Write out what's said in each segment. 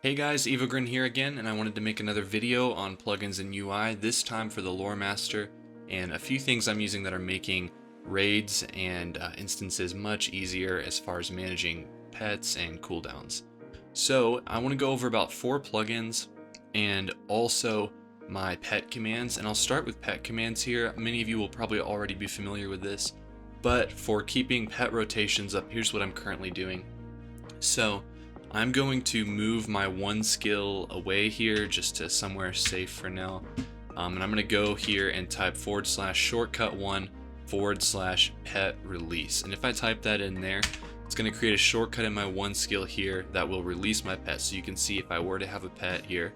Hey guys, Evogrinn here again, and I wanted to make another video on plugins and UI, this time for the Lore Master, and a few things I'm using that are making raids and instances much easier as far as managing pets and cooldowns. So I want to go over about 4 plugins and also my pet commands, and I'll start with pet commands here. Many of you will probably already be familiar with this, but for keeping pet rotations up, here's what I'm currently doing. So I'm going to move my one skill away here just to somewhere safe for now. And I'm going to go here and type /shortcut1/pet release. And if I type that in there, it's going to create a shortcut in my one skill here that will release my pet. So you can see if I were to have a pet here,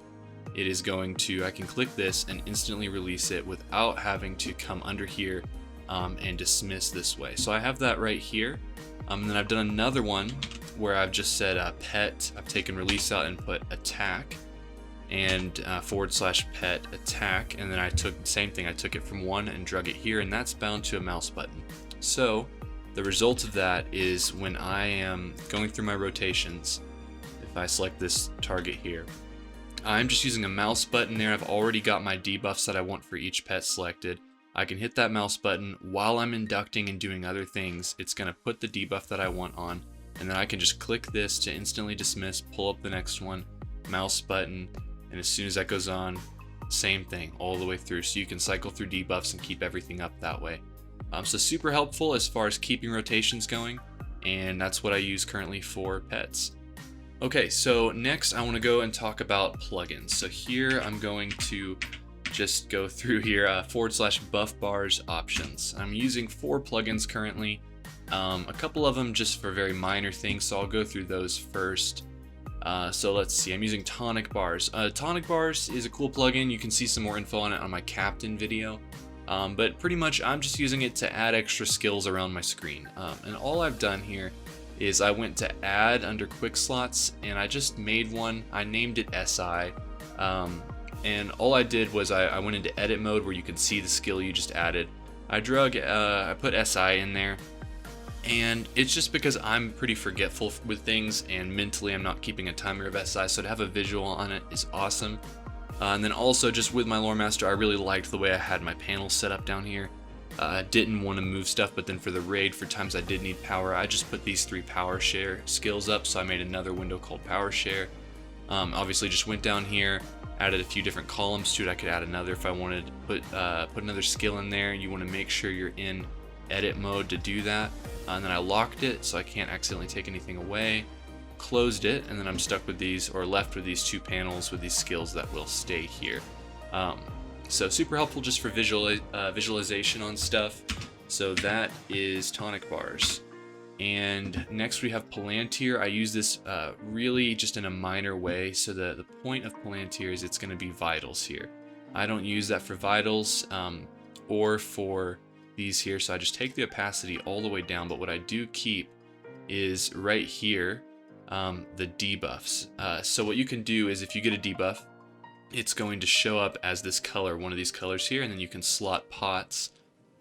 it is going to, I can click this and instantly release it without having to come under here and dismiss this way. So I have that right here. And then I've done another one where I've just said pet, I've taken release out and put attack and /pet attack, and then I took the same thing, I took it from 1 and drug it here, and that's bound to a mouse button. So the result of that is when I am going through my rotations, if I select this target here, I'm just using a mouse button there. I've already got my debuffs that I want for each pet selected. I can hit that mouse button while I'm inducting and doing other things. It's going to put the debuff that I want on, and then I can just click this to instantly dismiss, pull up the next one, mouse button, and as soon as that goes on, same thing all the way through. So you can cycle through debuffs and keep everything up that way. So super helpful as far as keeping rotations going, and that's what I use currently for pets. Okay, so next I want to go and talk about plugins. So here I'm going to just go through here /BuffBars options. I'm using 4 plugins currently. A couple of them just for very minor things, so I'll go through those first. So let's see, I'm using Tonicbars. Tonicbars is a cool plugin. You can see some more info on it on my Captain video. But pretty much I'm just using it to add extra skills around my screen. And all I've done here is I went to add under quick slots and I just made one. I named it SI. And all I did was I went into edit mode where you can see the skill you just added. I put SI in there. And it's just because I'm pretty forgetful with things and mentally I'm not keeping a timer of SI, so to have a visual on it is awesome. And then also just with my Lore Master, I really liked the way I had my panels set up down here. I didn't want to move stuff, but then for the raid, for times I did need power, I just put these 3 power share skills up, so I made another window called power share. Obviously just went down here, added a few different columns to it. I could add another if I wanted to put another skill in there. You want to make sure you're in edit mode to do that. And then I locked it so I can't accidentally take anything away, closed it, and then I'm stuck with these, or left with these 2 panels with these skills that will stay here. So super helpful just for visualization on stuff. So that is Tonicbars. And next we have Palantir. I use this really just in a minor way. So the point of Palantir is it's going to be vitals here. I don't use that for vitals or for these here, so I just take the opacity all the way down, but what I do keep is right here the debuffs. So what you can do is if you get a debuff, it's going to show up as this color, one of these colors here, and then you can slot pots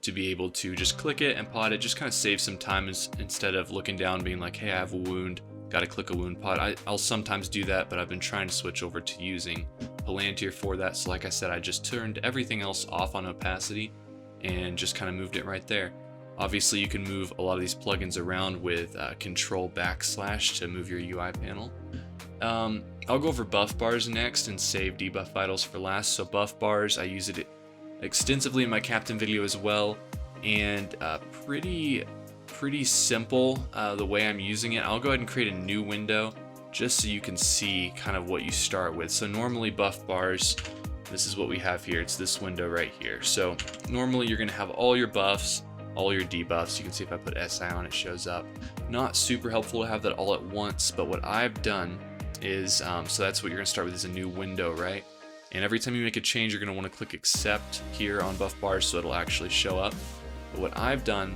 to be able to just click it and pot it. Just kind of save some time instead of looking down being like, hey, I have a wound, gotta click a wound pot. I'll sometimes do that, but I've been trying to switch over to using Palantir for that. So like I said, I just turned everything else off on opacity and just kind of moved it right there. Obviously you can move a lot of these plugins around with control / to move your UI panel. I'll go over BuffBars next and save DebuffVitals for last. So BuffBars, I use it extensively in my Captain video as well, and pretty simple the way I'm using it. I'll go ahead and create a new window just so you can see kind of what you start with. So normally BuffBars, this is what we have here. It's this window right here. So normally you're going to have all your buffs, all your debuffs. You can see if I put SI on, it shows up. Not super helpful to have that all at once, but what I've done is, so that's what you're going to start with, is a new window, right? And every time you make a change, you're going to want to click accept here on BuffBars so it'll actually show up. But what I've done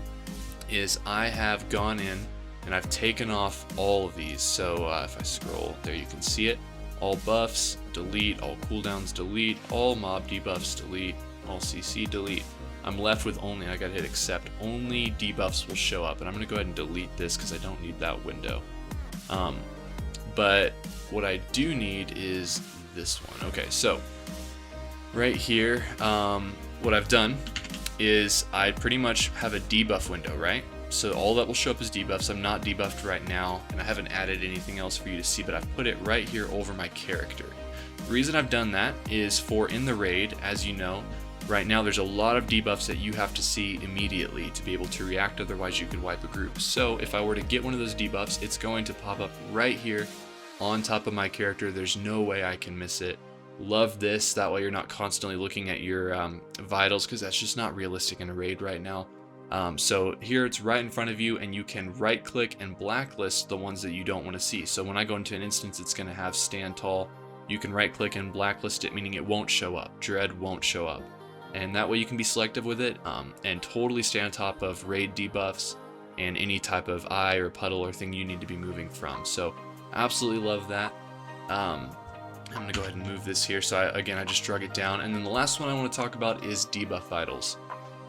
is I have gone in and I've taken off all of these. So if I scroll there, you can see it. All buffs, delete. All cooldowns, delete. All mob debuffs, delete. All CC, delete. I'm left with only, I gotta hit accept, only debuffs will show up. And I'm gonna go ahead and delete this because I don't need that window. But what I do need is this one. Okay, so right here, what I've done is I pretty much have a debuff window, right? So all that will show up is debuffs. I'm not debuffed right now, and I haven't added anything else for you to see, but I've put it right here over my character. The reason I've done that is for in the raid, as you know, right now there's a lot of debuffs that you have to see immediately to be able to react, otherwise you could wipe a group. So if I were to get one of those debuffs, it's going to pop up right here on top of my character. There's no way I can miss it. Love this, that way you're not constantly looking at your vitals, because that's just not realistic in a raid right now. So here it's right in front of you, and you can right click and blacklist the ones that you don't want to see. So when I go into an instance, it's going to have stand tall. You can right click and blacklist it, meaning it won't show up. Dread won't show up. And that way you can be selective with it and totally stay on top of raid debuffs and any type of eye or puddle or thing you need to be moving from. So absolutely love that. I'm going to go ahead and move this here. So I just drug it down. And then the last one I want to talk about is DebuffVitals.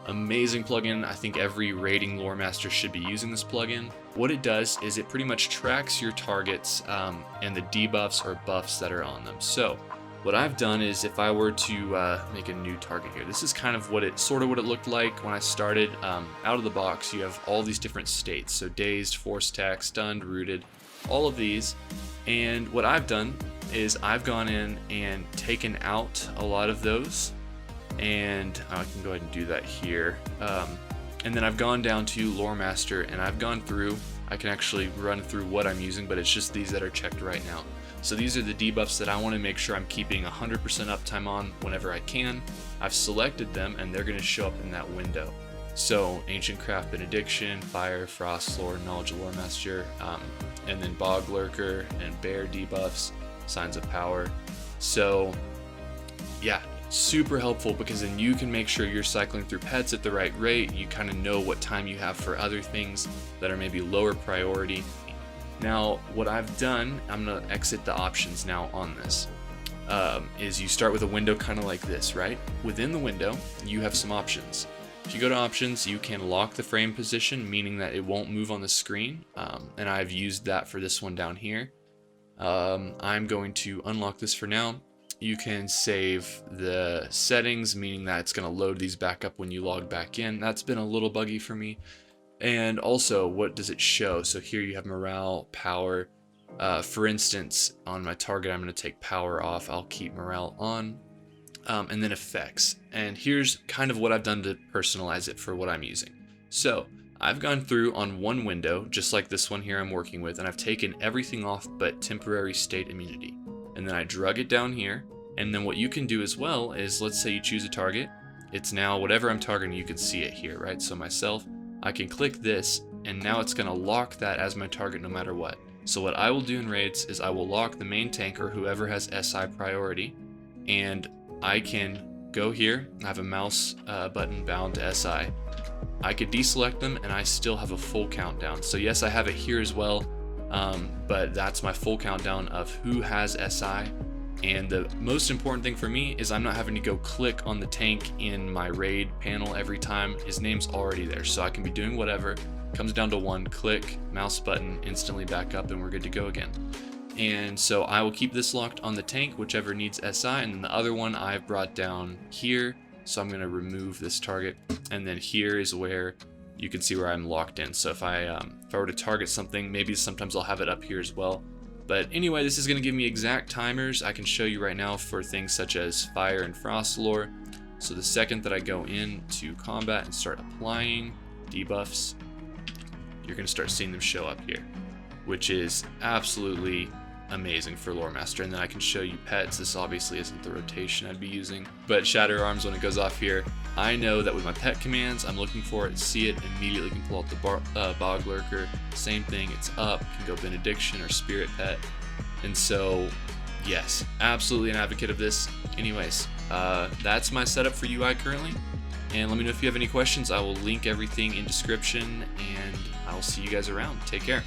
Amazing plugin. I think every raiding lore master should be using this plugin. What it does is it pretty much tracks your targets and the debuffs or buffs that are on them. So what I've done is, if I were to make a new target here, this is kind of what it looked like when I started. Out of the box, you have all these different states. So dazed, force attack, stunned, rooted, all of these. And what I've done is I've gone in and taken out a lot of those. And I can go ahead and do that here. And then I've gone down to Lore Master, and I've gone through, I can actually run through what I'm using, but it's just these that are checked right now. So these are the debuffs that I want to make sure I'm keeping 100% uptime on whenever I can. I've selected them, and they're going to show up in that window. So Ancient Craft, Benediction, Fire, Frost Lore, Knowledge of Lore Master, and then Bog Lurker and Bear debuffs, Signs of Power. So yeah, super helpful, because then you can make sure you're cycling through pets at the right rate. You kind of know what time you have for other things that are maybe lower priority. Now what I've done, I'm going to exit the options now on this, is you start with a window kind of like this, right? Within the window you have some options. If you go to options, you can lock the frame position, meaning that it won't move on the screen, and I've used that for this one down here. I'm going to unlock this for now. You can save the settings, meaning that it's going to load these back up when you log back in. That's been a little buggy for me. And also, what does it show? So here you have morale, power. For instance, on my target, I'm going to take power off. I'll keep morale on. And then effects. And here's kind of what I've done to personalize it for what I'm using. So I've gone through on one window, just like this one here I'm working with, and I've taken everything off but temporary state immunity. And then I drug it down here. And then what you can do as well is, let's say you choose a target. It's now whatever I'm targeting, you can see it here, right? So myself, I can click this, and now it's going to lock that as my target no matter what. So what I will do in raids is I will lock the main tank or whoever has SI priority, and I can go here. I have a mouse button bound to SI. I could deselect them, and I still have a full countdown. So yes, I have it here as well. But that's my full countdown of who has SI. And the most important thing for me is I'm not having to go click on the tank in my raid panel every time. His name's already there, so I can be doing whatever. Comes down to one click, mouse button, instantly back up, and we're good to go again. And so I will keep this locked on the tank, whichever needs SI, and then the other one I've brought down here. So I'm going to remove this target, and then here is where you can see where I'm locked in. So if I were to target something, maybe sometimes I'll have it up here as well. But anyway, this is going to give me exact timers. I can show you right now for things such as Fire and Frost lore. So the second that I go into combat and start applying debuffs, you're going to start seeing them show up here, which is absolutely amazing for Lore Master. And then I can show you pets. This obviously isn't the rotation I'd be using, but Shatter Arms, when it goes off here, I know that with my pet commands, I'm looking for it, see it, immediately can pull out the Bog Lurker. Same thing, it's up, can go Benediction or Spirit Pet. And so, yes, absolutely an advocate of this. Anyways, that's my setup for UI currently. And let me know if you have any questions. I will link everything in description, and I'll see you guys around. Take care.